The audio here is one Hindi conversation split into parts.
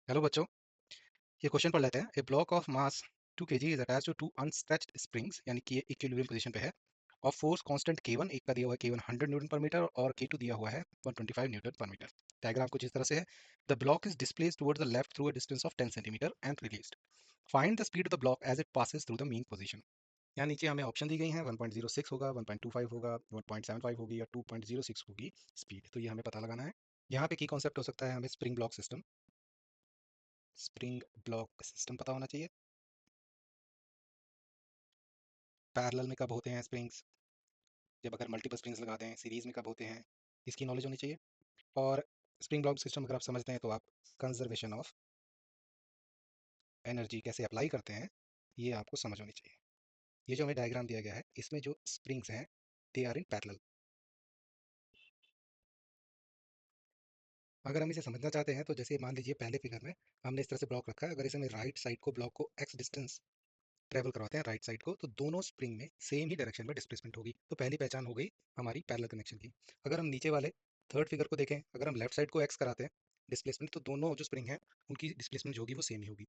हेलो बच्चों, ये क्वेश्चन पढ़ लेते हैं। A block of mass 2 kg is attached to two unstretched springs, यानी कि ये इक्विलिब्रियम पोजीशन पे है। और फोर्स कांस्टेंट K1, एक का दिया हुआ है K1 100 न्यूटन पर मीटर और K2 दिया हुआ है 125 न्यूटन पर मीटर। डायग्राम कुछ इस तरह से है। The block is displaced towards the left through a distance of 10 centimetre and released. Find the speed of the block as it passes through the mean position. यहाँ नीचे हमें ऑप्शन दी गई हैं, 1.06 होगा, 1.25 होगा, 1.75 होगी या 2.06 होगी स्पीड। तो ये हमें पता लगाना है। यहाँ पे की कॉन्सेप्ट हो सकता है हमें spring block system. Spring block system पता होना चाहिए। पैरेलल में कब होते हैं स्प्रिंग्स, जब अगर मल्टीपल स्प्रिंग्स लगाते हैं। सीरीज में कब होते हैं, इसकी नॉलेज होनी चाहिए। और स्प्रिंग ब्लॉक सिस्टम अगर आप समझते हैं तो आप कंजर्वेशन ऑफ एनर्जी कैसे अप्लाई करते हैं, ये आपको समझ होनी चाहिए। ये जो हमें डायग्राम दिया गया है, इसमें जो स्प्रिंग्स हैं दे आर इन पैरेलल। अगर हम इसे समझना चाहते हैं तो जैसे मान लीजिए पहले फिगर में हमने इस तरह से ब्लॉक रखा है। अगर इसे हम राइट साइड को ब्लॉक को एक्स डिस्टेंस ट्रेवल करवाते हैं राइट साइड को, तो दोनों स्प्रिंग में सेम ही डायरेक्शन में डिस्प्लेसमेंट होगी। तो पहली पहचान हो गई हमारी पैरेलल कनेक्शन की। अगर हम नीचे वाले थर्ड फिगर को देखें, अगर हम लेफ्ट साइड को एक्स कराते हैं डिस्प्लेसमेंट, तो दोनों जो स्प्रिंग हैं उनकी डिस्प्लेसमेंट जो होगी वो सेम ही होगी।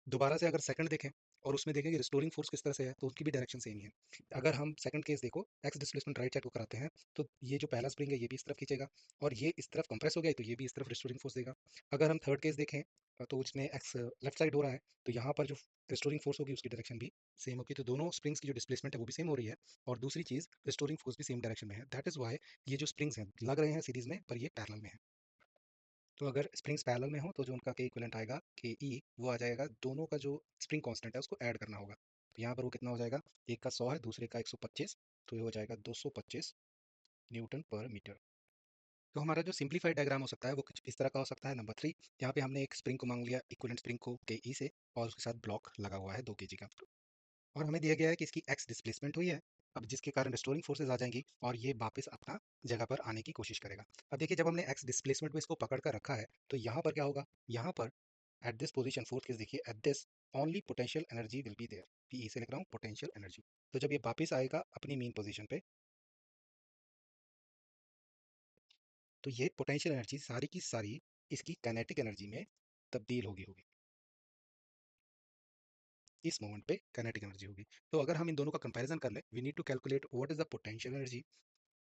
दोबारा से अगर सेकंड देखें और उसमें देखें कि रिस्टोरिंग फोर्स किस तरह से है, तो उसकी भी डायरेक्शन सेम ही है। अगर हम सेकंड केस देखो, एक्स डिस्प्लेसमेंट राइट साइड को कराते हैं, तो ये जो पहला स्प्रिंग है ये भी इस तरफ खींचेगा और ये इस तरफ कंप्रेस हो गया तो ये भी इस तरफ रिस्टोरिंग फोर्स देगा। अगर हम थर्ड केस देखें तो उसमें एक्स लेफ्ट साइड हो रहा है, तो यहाँ पर जो रिस्टोरिंग फोर्स होगी उसकी डायरेक्शन भी सेम होगी। तो दोनों स्प्रिंग्स की जो डिस्प्लेसमेंट है वो भी सेम हो रही है। और दूसरी चीज़, रिस्टोरिंग फोर्स भी सेम डायरेक्शन में है। दैट इज वाई ये जो स्प्रिंग्स हैं लग रहे हैं सीरीज में, पर ये पैरेलल में है। तो अगर स्प्रिंग्स पैरेलल में हो तो जो उनका के इक्विवेलेंट आएगा के ई, वो आ जाएगा दोनों का जो स्प्रिंग कांस्टेंट है उसको ऐड करना होगा। तो यहाँ पर वो कितना हो जाएगा, एक का 100 है, दूसरे का 125, तो ये हो जाएगा 225 न्यूटन पर मीटर। तो हमारा जो सिंप्लीफाइड डायग्राम हो सकता है वो कुछ इस तरह का हो सकता है। नंबर 3, यहाँ पे हमने एक स्प्रिंग को मांग लिया इक्विवेलेंट स्प्रिंग को के ई से, और उसके साथ ब्लॉक लगा हुआ है 2 kg का। और हमें दिया गया है कि इसकी एक्स डिस्प्लेसमेंट हुई है, अब जिसके कारण रिस्टोरिंग फोर्सेज आ जाएंगी और ये वापस अपना जगह पर आने की कोशिश करेगा। अब देखिए, जब हमने एक्स डिस्प्लेसमेंट में इसको पकड़ कर रखा है तो यहाँ पर क्या होगा, यहाँ पर at this position, fourth case देखिए, at this only potential energy will be there. PE से लिख रहा हूँ पोटेंशियल एनर्जी। तो जब ये वापस आएगा अपनी मीन पोजीशन पे, तो ये पोटेंशियल एनर्जी सारी की सारी इसकी काइनेटिक एनर्जी में तब्दील होगी। इस मोमेंट पे काइनेटिक एनर्जी होगी। तो अगर हम इन दोनों का कंपैरिजन कर लें, we need to calculate what is the potential energy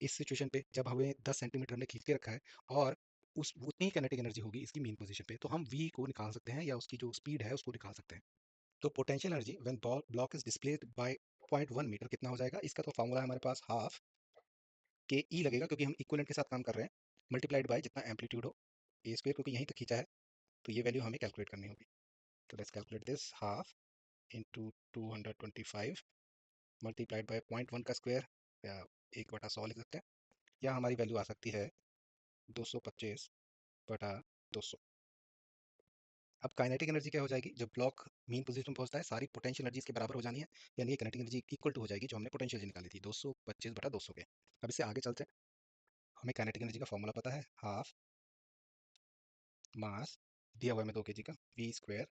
इस सिचुएशन पे, जब हमें 10 सेंटीमीटर हमने खींच के रखा है और उस उतनी ही काइनेटिक एनर्जी होगी इसकी मेन पोजीशन पे, तो हम v को निकाल सकते हैं या उसकी जो स्पीड है उसको निकाल सकते हैं। तो potential energy when block is displaced by 0.1 metre कितना हो जाएगा, इसका तो फॉर्मूला है हमारे पास, हाफ के ई लगेगा क्योंकि हम इक्विवेलेंट के साथ काम कर रहे हैं, मल्टीप्लाइड बाय जितना एम्पलीट्यूड हो ए स्क्वायर, क्योंकि यहीं तक खींचा है तो ये वैल्यू हमें कैलकुलेट करनी होगी। तो let's calculate this, half into 225 multiplied by 0.1 का स्क्वायर, या 1/100 लिख सकते हैं, या हमारी वैल्यू आ सकती है 225/200। अब काइनेटिक एनर्जी क्या हो जाएगी, जब ब्लॉक मीन पोजीशन में पहुंचता है सारी पोटेंशियल एनर्जी इसके बराबर हो जानी है, यानी ये काइनेटिक एनर्जी इक्वल टू हो जाएगी जो हमने पोटेंशियल निकाली थी 225/200 के। अब इससे आगे चलते हैं। हमें काइनेटिक एनर्जी का फॉर्मूला पता है, हाफ मास दिया हुआ है हमें 2 kg का, v square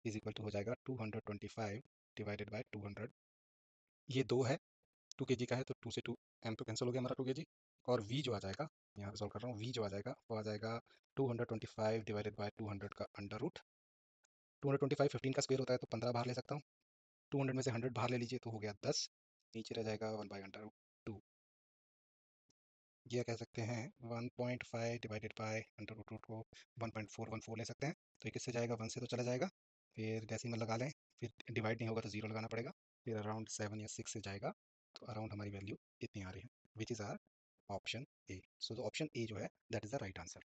is equal to हो जाएगा 225 डिवाइडेड बाई 200। ये 2 है, 2 kg का है तो 2 से 2 एम तो कैंसिल हो गया हमारा 2 kg। और v जो आ जाएगा, यहाँ पे सॉल्व कर रहा हूँ, v जो आ जाएगा वो आ जाएगा 225 डिवाइडेड बाई 200 का अंडर रूट। 225 15 का स्क्वायर होता है तो 15 बाहर ले सकता हूँ, 200 में से 100 बाहर ले लीजिए तो हो गया 10, नीचे रह जाएगा 1/√2। ये कह सकते हैं 1.5 डिवाइडेड बाय अंडर रूट को 1.414 ले सकते हैं। तो ये किससे जाएगा, 1 से तो चला जाएगा, फिर डेसिमल लगा लें, फिर डिवाइड नहीं होगा तो जीरो लगाना पड़ेगा, फिर अराउंड 7 या 6 से जाएगा, तो अराउंड हमारी वैल्यू इतनी आ रही है, which is our option A. So option A जो है that is the right answer.